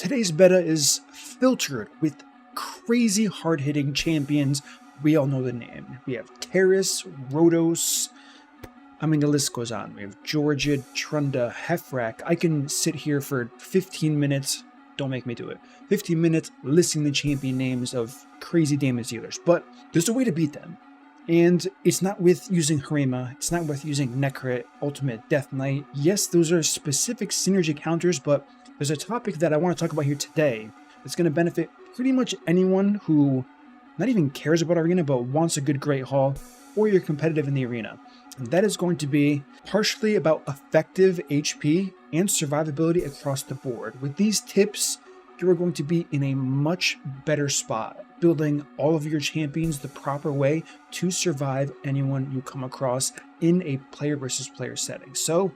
Today's beta is filtered with crazy hard-hitting champions. We all know the name. We have Terrace, Rhodos. I mean, the list goes on. We have Georgia, Trunda, Hefrak. I can sit here for 15 minutes. Don't make me do it. 15 minutes listing the champion names of crazy damage dealers. But there's a way to beat them. And it's not with using Harima. It's not with using Necrit, Ultimate, Death Knight. Yes, those are specific synergy counters, but there's a topic that I want to talk about here today that's going to benefit pretty much anyone who not even cares about Arena, but wants a good Great Hall, or you're competitive in the Arena. And that is going to be partially about effective HP and survivability across the board. With these tips, you are going to be in a much better spot, building all of your champions the proper way to survive anyone you come across in a player versus player setting. So,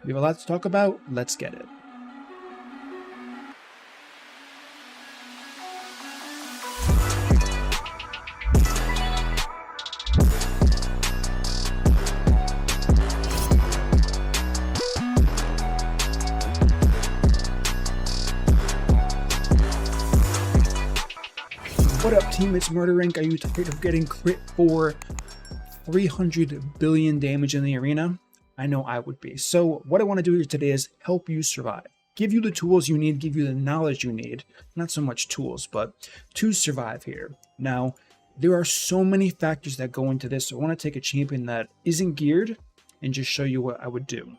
we have a lot to talk about. Let's get it. What up, team? It's MurderInc. Are you tired of getting crit for 300 billion damage in the arena? I know I would be. So what I want to do here today is help you survive. Give you the tools you need, give you the knowledge you need. Not so much tools, but to survive here. Now, there are so many factors that go into this. So I want to take a champion that isn't geared and just show you what I would do.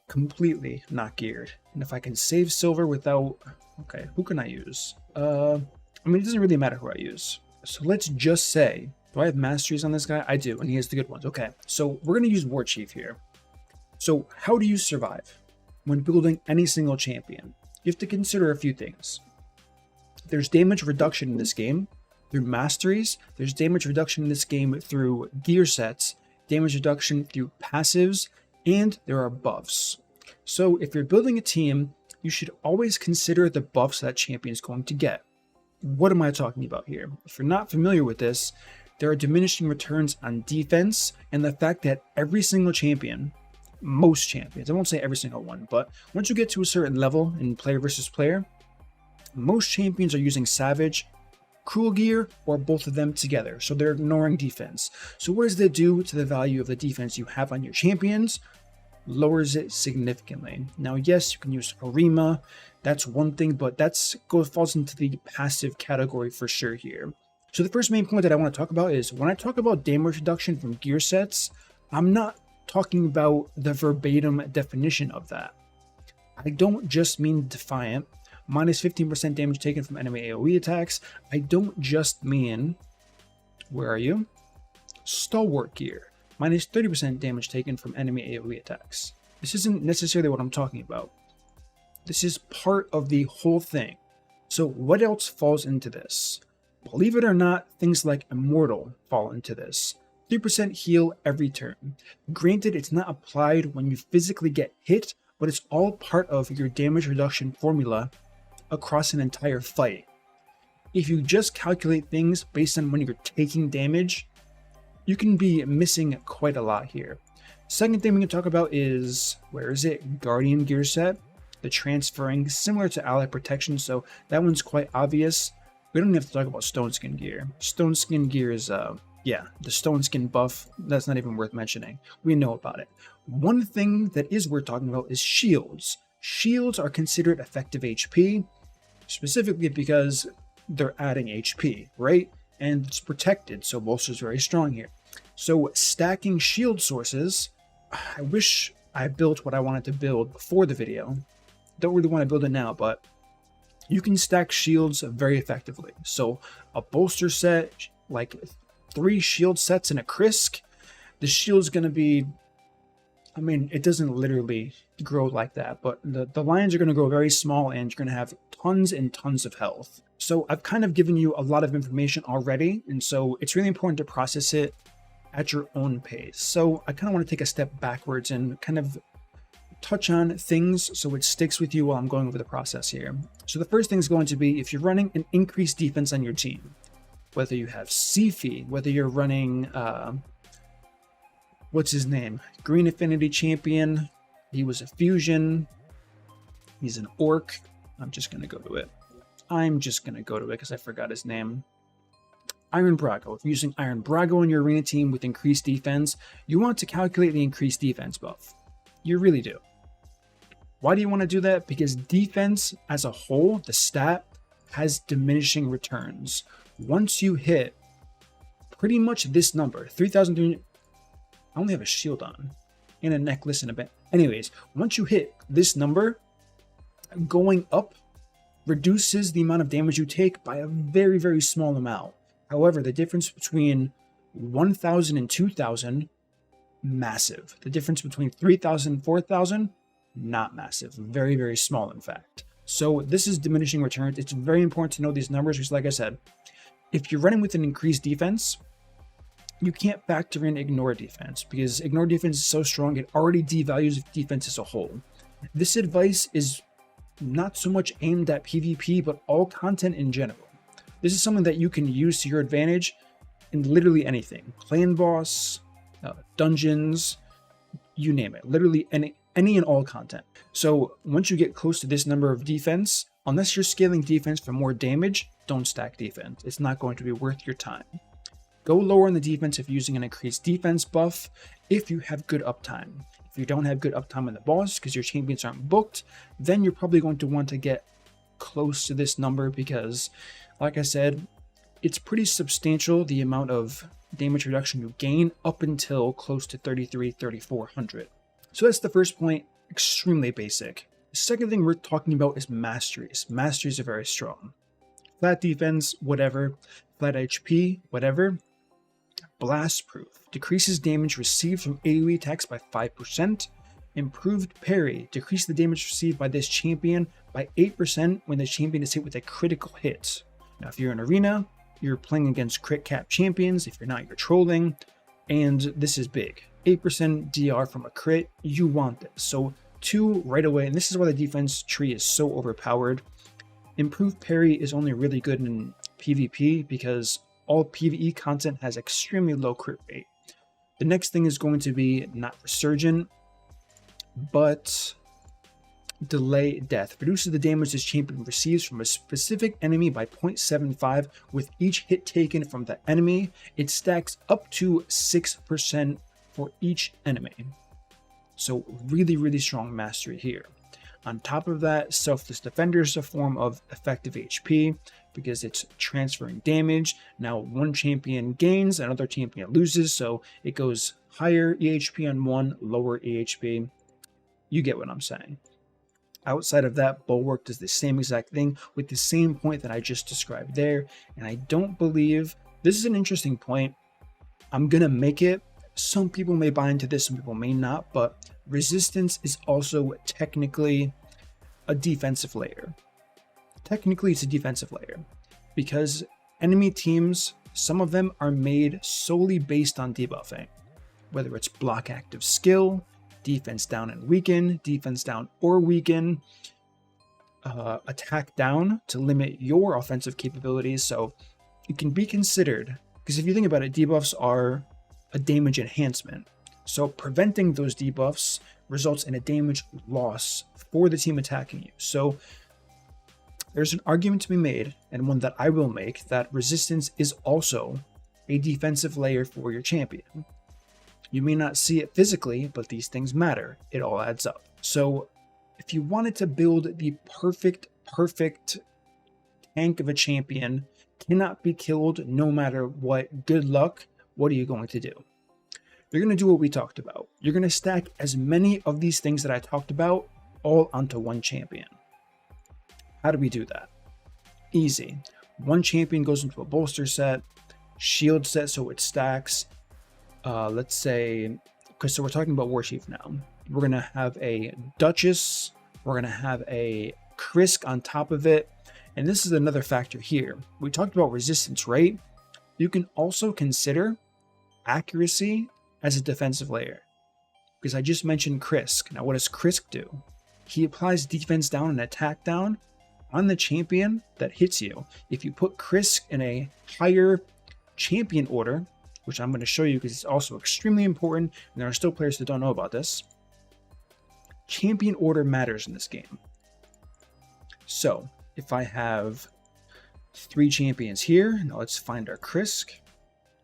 Completely not geared. And if I can save silver without... Okay, who can I use? I mean, it doesn't really matter who I use. So let's just say, do I have Masteries on this guy? I do, and he has the good ones. Okay, so we're going to use War Chief here. So how do you survive when building any single champion? You have to consider a few things. There's damage reduction in this game through Masteries. There's damage reduction in this game through gear sets, damage reduction through passives, and there are buffs. So if you're building a team, you should always consider the buffs that champion is going to get. What am I talking about here? If you're not familiar with this, there are diminishing returns on defense, and the fact that every single champion, most champions, I won't say every single one, but once you get to a certain level in player versus player, most champions are using Savage, Cruel Gear, or both of them together, so they're ignoring defense. So what does that do to the value of the defense you have on your champions? Lowers it significantly. Now, yes, you can use Harima. That's one thing, but falls into the passive category for sure here. So the first main point that I want to talk about is when I talk about damage reduction from gear sets, I'm not talking about the verbatim definition of that. I don't just mean Defiant, minus 15% damage taken from enemy AoE attacks. I don't just mean, where are you? Stalwart gear. Minus 30% damage taken from enemy AoE attacks. This isn't necessarily what I'm talking about. This is part of the whole thing. So what else falls into this? Believe it or not, things like Immortal fall into this. 3% heal every turn. Granted, it's not applied when you physically get hit, but it's all part of your damage reduction formula across an entire fight. If you just calculate things based on when you're taking damage, you can be missing quite a lot here. Second thing we can talk about is, where is it? Guardian gear set. The transferring, similar to ally protection, so that one's quite obvious. We don't have to talk about Stoneskin gear. Stoneskin gear is, yeah, the Stoneskin buff. That's not even worth mentioning. We know about it. One thing that is worth talking about is shields. Shields are considered effective HP, specifically because they're adding HP, right? And it's protected, so bolster's very strong here. So stacking shield sources, I wish I built what I wanted to build before the video. Don't really want to build it now, but you can stack shields very effectively. So a bolster set, like 3 shield sets in a Krisk, the shield's going to be, I mean, it doesn't literally grow like that, but the lines are going to grow very small and you're going to have tons and tons of health. So I've kind of given you a lot of information already, and so it's really important to process it at your own pace. So I kind of want to take a step backwards and kind of touch on things so it sticks with you while I'm going over the process here. So the first thing is going to be if you're running an increased defense on your team, whether you have Sifi, whether you're running, what's his name? Green Affinity Champion. He was a fusion. He's an orc. I'm just going to go to it. I'm just going to go to it because I forgot his name. Iron Brago. If you're using Iron Brago in your arena team with increased defense, you want to calculate the increased defense buff. You really do. Why do you want to do that? Because defense as a whole, the stat, has diminishing returns. Once you hit pretty much this number, 3,000, I only have a shield on and a necklace and a band. Anyways, once you hit this number, going up reduces the amount of damage you take by a very, very small amount. However, the difference between 1,000 and 2,000, massive. The difference between 3,000 and 4,000, not massive. Very, very small, in fact. So this is diminishing returns. It's very important to know these numbers because, like I said, if you're running with an increased defense, you can't factor in ignore defense because ignore defense is so strong it already devalues defense as a whole. This advice is not so much aimed at PvP, but all content in general. This is something that you can use to your advantage in literally anything. Clan boss, dungeons, you name it. Literally any and all content. So once you get close to this number of defense, unless you're scaling defense for more damage, don't stack defense. It's not going to be worth your time. Go lower on the defense if using an increased defense buff if you have good uptime. If you don't have good uptime on the boss because your champions aren't booked, then you're probably going to want to get close to this number because, like I said, it's pretty substantial the amount of damage reduction you gain up until close to 3,400. So that's the first point, extremely basic. The second thing we're talking about is Masteries. Masteries are very strong. Flat defense, whatever. Flat HP, whatever. Blast proof. Decreases damage received from AoE attacks by 5%. Improved parry. Decrease the damage received by this champion by 8% when the champion is hit with a critical hit. Now, if you're in arena, you're playing against crit cap champions. If you're not, you're trolling. And this is big. 8% DR from a crit. You want this. So 2 right away. And this is why the defense tree is so overpowered. Improved parry is only really good in PvP because all PvE content has extremely low crit rate. The next thing is going to be not Resurgent, but Delay Death. Reduces the damage this champion receives from a specific enemy by 0.75 with each hit taken from the enemy. It stacks up to 6% for each enemy. So really, really strong mastery here. On top of that, Selfless Defender is a form of effective HP because it's transferring damage. Now one champion gains, another champion loses, so it goes higher EHP on one, lower EHP. You get what I'm saying. Outside of that, Bulwark does the same exact thing with the same point that I just described there. And I don't believe, this is an interesting point. I'm going to make it. Some people may buy into this, some people may not, but resistance is also technically a defensive layer. Technically, it's a defensive layer because enemy teams, some of them are made solely based on debuffing, whether it's block active skill, defense down and weaken, defense down or weaken, attack down to limit your offensive capabilities. So it can be considered, because if you think about it, debuffs are a damage enhancement. So preventing those debuffs results in a damage loss for the team attacking you. So there's an argument to be made, and one that I will make, that resistance is also a defensive layer for your champion. You may not see it physically, but these things matter. It all adds up. So if you wanted to build the perfect tank of a champion, cannot be killed no matter what, good luck, what are you going to do? You're going to do what we talked about. You're going to stack as many of these things that I talked about all onto one champion. How do we do that? Easy. One champion goes into a bolster set, shield set so it stacks. Let's say, okay, so we're talking about Warchief now. We're going to have a Duchess. We're going to have a Krisk on top of it. And this is another factor here. We talked about resistance, right? You can also consider accuracy as a defensive layer, because I just mentioned Krisk. Now, what does Krisk do? He applies defense down and attack down on the champion that hits you. If you put Krisk in a higher champion order, which I'm going to show you because it's also extremely important, and there are still players that don't know about this, champion order matters in this game. So if I have 3 champions here, now let's find our Krisk.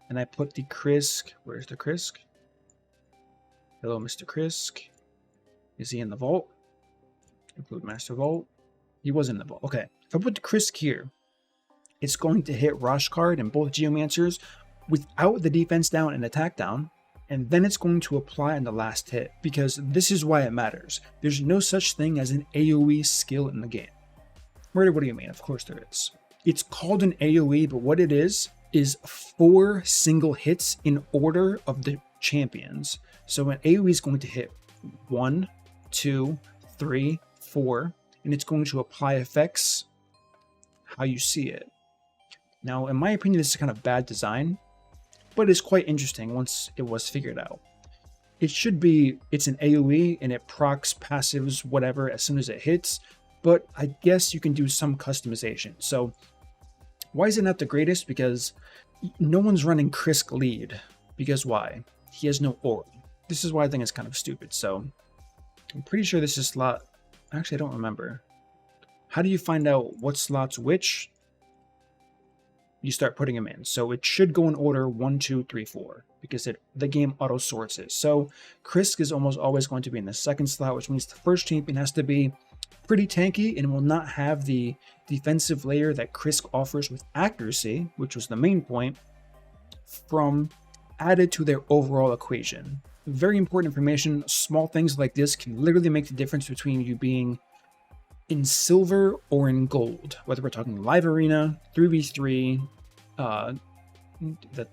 And I put the Krisk, where's the Krisk? Hello, Mr. Krisk. Is he in the vault? Include Master Vault. He was in the vault. Okay. If I put the Krisk here, it's going to hit Roshkard and both Geomancers without the defense down and attack down. And then it's going to apply on the last hit, because this is why it matters. There's no such thing as an AoE skill in the game. Murder, what do you mean? Of course there is. It's called an AoE, but what it is 4 single hits in order of the champions. So an AoE is going to hit 1, 2, 3, 4, and it's going to apply effects how you see it. Now, in my opinion, this is kind of bad design, but it's quite interesting once it was figured out. It should be, it's an AoE and it procs passives, whatever, as soon as it hits, but I guess you can do some customization. So why is it not the greatest? Because no one's running Krisk lead. Because why? He has no aura. This is why I think it's kind of stupid. So I'm pretty sure this is slot. Actually, I don't remember. How do you find out what slot's which? You start putting them in. So it should go in order 1, 2, 3, 4, because the game auto sorts it. So Krisk is almost always going to be in the second slot, which means the first champion has to be pretty tanky and will not have the defensive layer that Krisk offers with accuracy, which was the main point, from added to their overall equation. Very important information. Small things like this can literally make the difference between you being in silver or in gold, whether we're talking live arena, 3v3,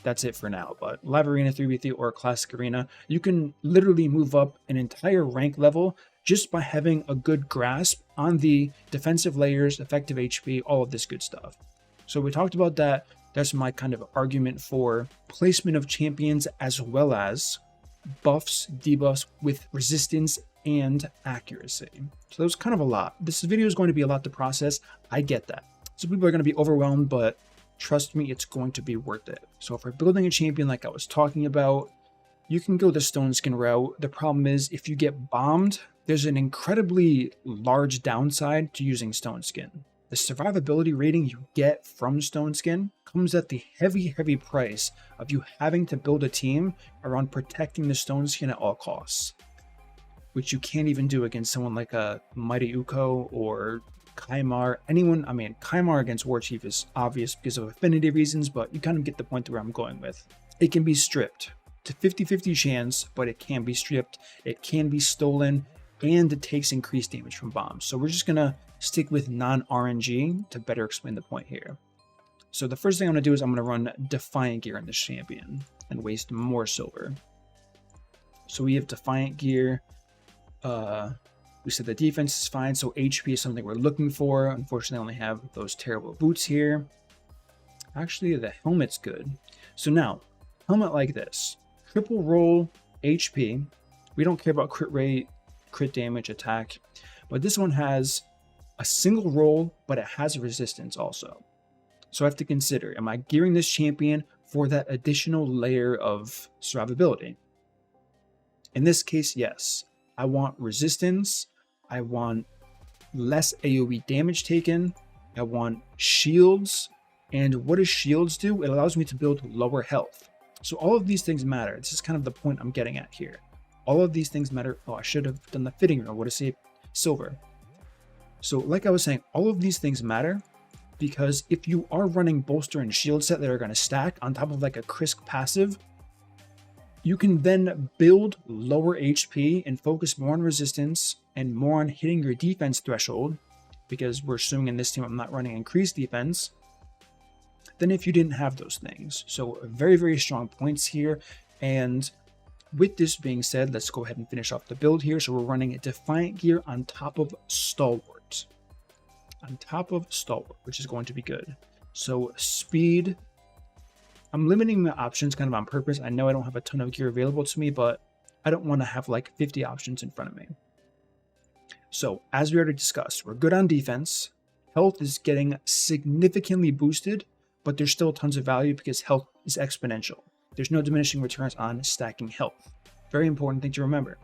that's it for now, but live arena, 3v3, or classic arena, you can literally move up an entire rank level just by having a good grasp on the defensive layers, effective HP, all of this good stuff. So we talked about that. That's my kind of argument for placement of champions, as well as buffs, debuffs with resistance and accuracy. So that was kind of a lot. This video is going to be a lot to process. I get that. So people are going to be overwhelmed, but trust me, it's going to be worth it. So if we're building a champion like I was talking about, you can go the Stoneskin route. The problem is if you get bombed, there's an incredibly large downside to using Stoneskin. The survivability rating you get from Stoneskin comes at the heavy price of you having to build a team around protecting the Stoneskin at all costs, which you can't even do against someone like a Mighty Uko or Kaimar. Anyone, I mean, Kaimar against Warchief is obvious because of affinity reasons, but you kind of get the point where I'm going with. It can be stripped to 50-50 chance, but it can be stripped, it can be stolen, and it takes increased damage from bombs. So we're just gonna stick with non-RNG to better explain the point here. So the first thing I'm gonna do is I'm gonna run Defiant Gear on this champion and waste more silver. So we have Defiant Gear. We said the defense is fine, so HP is something we're looking for. Unfortunately, I only have those terrible boots here. Actually, the helmet's good. So now, helmet like this. Triple roll HP. We don't care about crit rate, crit damage, attack. But this one has a single roll, but it has a resistance also. So I have to consider, am I gearing this champion for that additional layer of survivability? In this case, yes. I want resistance, I want less AoE damage taken, I want shields, and what does shields do? It allows me to build lower health. So all of these things matter. This is kind of the point I'm getting at here. All of these things matter. Oh, I should have done the fitting room. I would have saved silver. So like I was saying, all of these things matter because if you are running bolster and shield set that are going to stack on top of like a Krisk passive, you can then build lower HP and focus more on resistance and more on hitting your defense threshold, because we're assuming in this team I'm not running increased defense, than if you didn't have those things. So very strong points here. And with this being said, let's go ahead and finish off the build here. So we're running Defiant Gear on top of Stalwart. On top of Stalwart, which is going to be good. So speed, I'm limiting the options kind of on purpose. I know I don't have a ton of gear available to me, but I don't want to have like 50 options in front of me. So as we already discussed, we're good on defense. Health is getting significantly boosted, but there's still tons of value because health is exponential. There's no diminishing returns on stacking health. Very important thing to remember.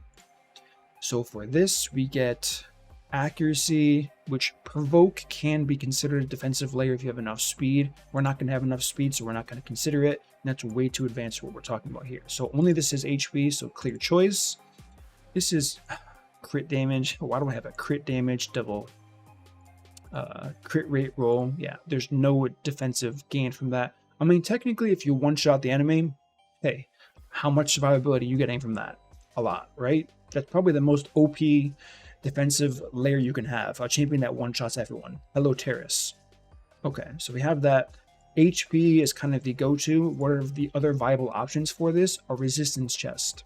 So for this, we get accuracy, which provoke can be considered a defensive layer if you have enough speed. We're not going to have enough speed, so we're not going to consider it. And that's way too advanced for what we're talking about here. So only this is HP, so clear choice. This is crit damage. Why do I have a crit damage double crit rate roll? Yeah, there's no defensive gain from that. I mean, technically, if you one-shot the enemy, hey, how much survivability are you getting from that? A lot, right? That's probably the most OP defensive layer you can have. A champion that one-shots everyone. Hello, Terrace. Okay, so we have that. HP is kind of the go-to. What are the other viable options for this? A resistance chest.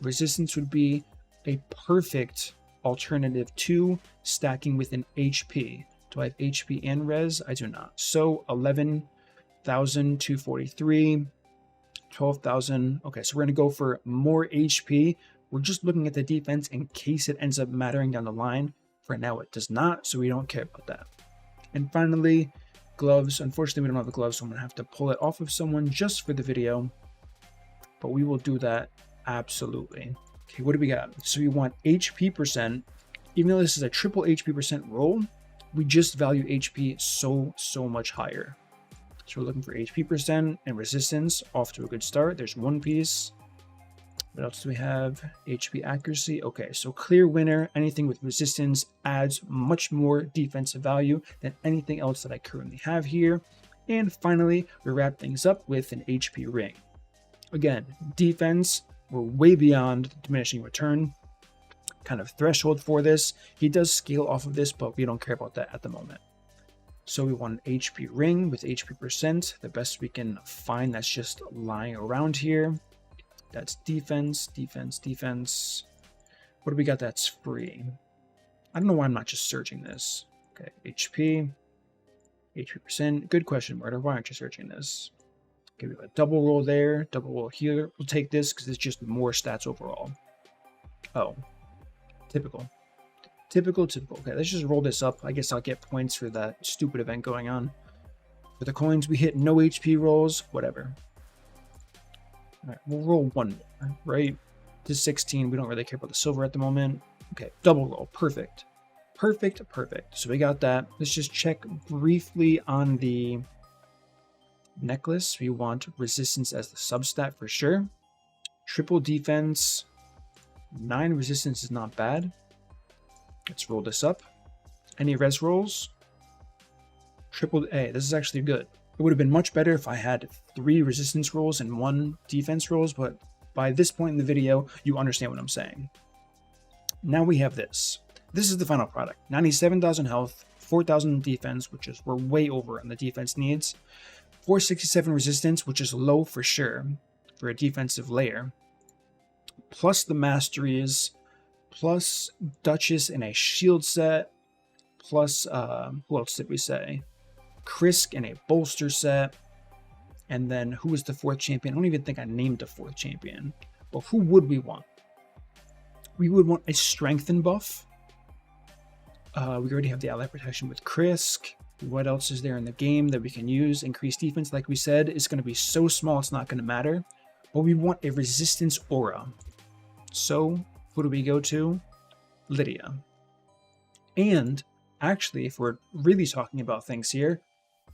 Resistance would be a perfect alternative to stacking with an HP. Do I have HP and res? I do not. So 11,243, 12,000. Okay, so we're going to go for more HP. We're just looking at the defense in case it ends up mattering down the line. For now, it does not, so we don't care about that. And finally, gloves. Unfortunately, we don't have the gloves, so I'm going to have to pull it off of someone just for the video. But we will do that absolutely. Okay, what do we got? So we want HP percent. Even though this is a triple HP percent roll, we just value HP so much higher. So we're looking for HP percent and resistance. Off to a good start. There's one piece. What else do we have? HP accuracy. Okay, so clear winner. Anything with resistance adds much more defensive value than anything else that I currently have here. And finally, we wrap things up with an HP ring. Again, defense, we're way beyond the diminishing return kind of threshold for this. He does scale off of this, but we don't care about that at the moment. So we want an HP ring with HP percent, the best we can find that's just lying around here. That's defense, defense, defense. What do we got that's free? I don't know why I'm not just searching this. Okay, HP percent. Good question, Murder. Why aren't you searching this? Okay, we have a double roll there, double roll here. We'll take this because it's just more stats overall. Oh, typical. Typical. Okay, let's just roll this up. I guess I'll get points for that stupid event going on. For the coins, we hit no HP rolls, whatever. All right, we'll roll one more, right? To 16, we don't really care about the silver at the moment. Okay, double roll, perfect. Perfect. So we got that. Let's just check briefly on the necklace. We want resistance as the substat for sure. Triple defense, 9 resistance is not bad. Let's roll this up. Any res rolls? Triple A, this is actually good. It would have been much better if I had 3 resistance rolls and 1 defense rolls, but by this point in the video, you understand what I'm saying. Now we have this. This is the final product. 97,000 health, 4,000 defense, which is we're way over on the defense needs. 467 resistance, which is low for sure for a defensive layer. Plus the Masteries, plus Duchess in a shield set, plus, who else did we say? Krisk in a bolster set. And then who was the 4th champion? I don't even think I named the 4th champion. But who would we want? We would want a strengthen buff. We already have the ally protection with Krisk. What else is there in the game that we can use? Increased defense, like we said, is going to be so small it's not going to matter. But we want a resistance aura. So who do we go to? Lydia. And actually, if we're really talking about things here,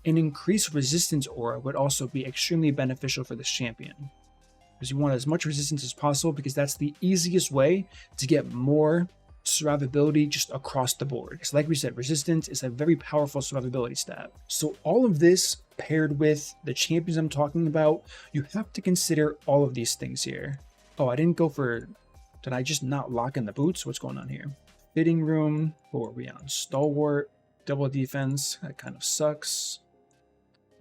an increased resistance aura would also be extremely beneficial for this champion. Because you want as much resistance as possible, because that's the easiest way to get more survivability just across the board. Because like we said, resistance is a very powerful survivability stat. So all of this paired with the champions I'm talking about, you have to consider all of these things here. Oh, I didn't go for... Did I just not lock in the boots? What's going on here? Fitting room. What were we on? Stalwart. Double defense. That kind of sucks.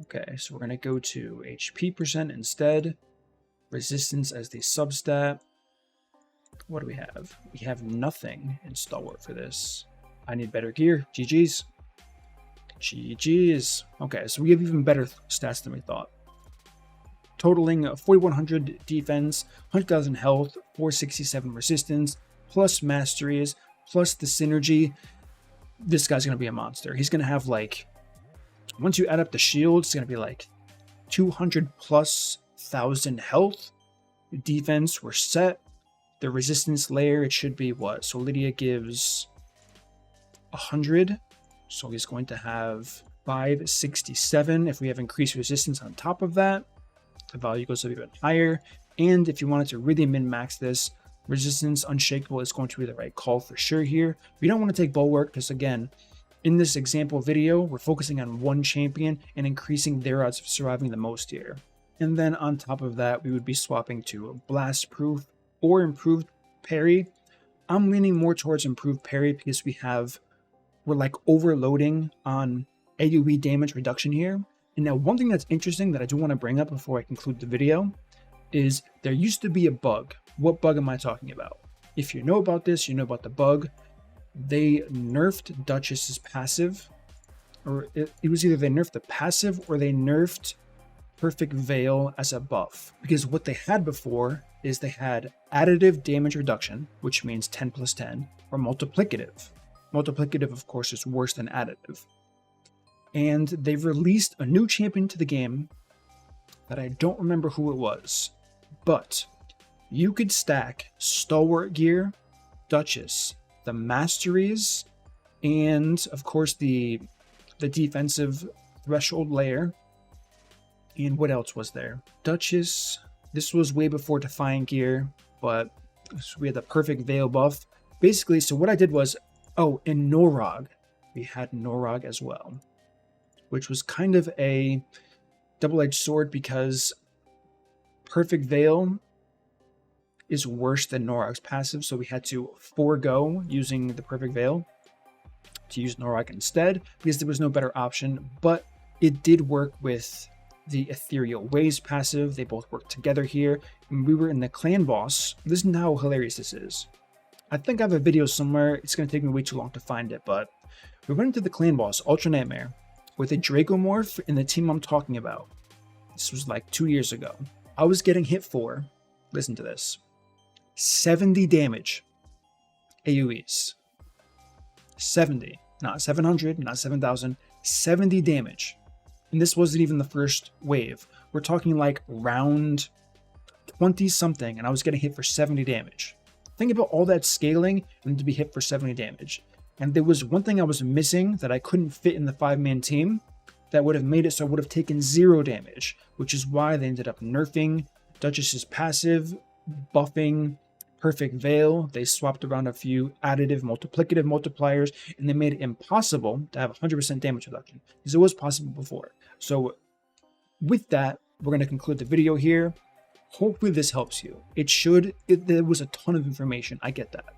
Okay, so we're going to go to HP percent instead. Resistance as the substat. What do we have? We have nothing in Stalwart for this. I need better gear. GG's. GG's. Okay, so we have even better stats than we thought. Totaling 4,100 defense, 100,000 health, 467 resistance, plus Masteries, plus the synergy. This guy's going to be a monster. He's going to have like, once you add up the shields, it's going to be like 200,000+ health. Defense, we're set. The resistance layer, it should be what? So Lydia gives 100. So he's going to have 567. If we have increased resistance on top of that, the value goes up even higher. And if you wanted to really min-max this, resistance unshakable is going to be the right call for sure here. We don't want to take bulwark because, again, in this example video, we're focusing on one champion and increasing their odds of surviving the most here. And then on top of that, we would be swapping to blast proof or improved parry. I'm leaning more towards improved parry because we're like overloading on AoE damage reduction here. And now one thing that's interesting that I do want to bring up before I conclude the video is there used to be a bug. What bug am I talking about? If you know about this, you know about the bug. They nerfed Duchess's passive, or it was either they nerfed the passive or they nerfed Perfect Veil as a buff. Because what they had before is they had additive damage reduction, which means 10 plus 10, or multiplicative. Multiplicative, of course, is worse than additive. And they've released a new champion to the game that I don't remember who it was, but you could stack Stalwart gear, Duchess, the Masteries, and of course the defensive threshold layer. And what else was there? Duchess, this was way before Defiant gear, but we had the Perfect Veil buff. Basically, so what I did was, oh, in Norog, we had Norog as well, which was kind of a double-edged sword because Perfect Veil is worse than Norog's passive, so we had to forego using the Perfect Veil to use Norog instead because there was no better option, but it did work with the Ethereal Waves passive. They both worked together here, and we were in the clan boss. Listen to how hilarious this is. I think I have a video somewhere. It's going to take me way too long to find it, but we went into the clan boss, Ultra Nightmare, with a Dracomorph in the team I'm talking about. This was like 2 years ago. I was getting hit for, listen to this, 70 damage AoEs. 70, not 700, not 7,000, 70 damage. And this wasn't even the first wave. We're talking like round 20 something, and I was getting hit for 70 damage. Think about all that scaling and to be hit for 70 damage. And there was one thing I was missing that I couldn't fit in the 5-man team that would have made it so I would have taken 0 damage, which is why they ended up nerfing Duchess's passive, buffing Perfect Veil. They swapped around a few additive multiplicative multipliers, and they made it impossible to have 100% damage reduction, because it was possible before. So with that, we're going to conclude the video here. Hopefully this helps you. There was a ton of information. I get that.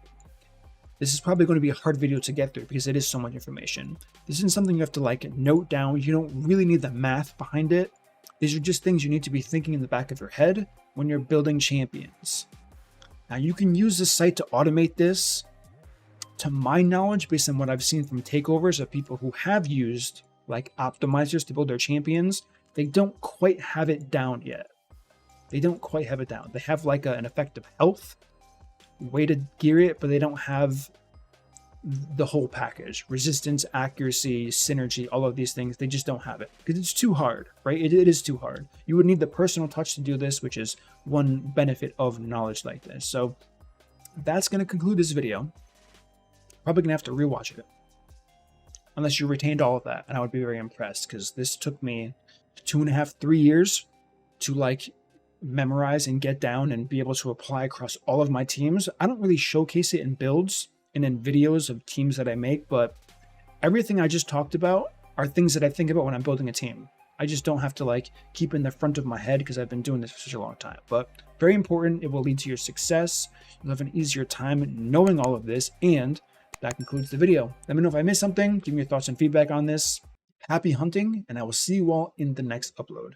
This is probably going to be a hard video to get through because it is so much information. This isn't something you have to like note down. You don't really need the math behind it. These are just things you need to be thinking in the back of your head when you're building champions. Now you can use this site to automate this. To my knowledge, based on what I've seen from takeovers of people who have used like optimizers to build their champions, they don't quite have it down yet. They don't quite have it down. They have like an effective health way to gear it, but they don't have the whole package. Resistance, accuracy, synergy, all of these things, they just don't have it because it's too hard, right? It is too hard. You would need the personal touch to do this, which is one benefit of knowledge like this. So that's going to conclude this video. Probably going to have to rewatch it unless you retained all of that, and I would be very impressed because this took me 2.5, 3 years to like memorize and get down and be able to apply across all of my teams. I don't really showcase it in builds and in videos of teams that I make, but everything I just talked about are things that I think about when I'm building a team. I just don't have to like keep in the front of my head because I've been doing this for such a long time. But very important, it will lead to your success. You'll have an easier time knowing all of this, and that concludes the video. Let me know if I missed something. Give me your thoughts and feedback on this. Happy hunting, and I will see you all in the next upload.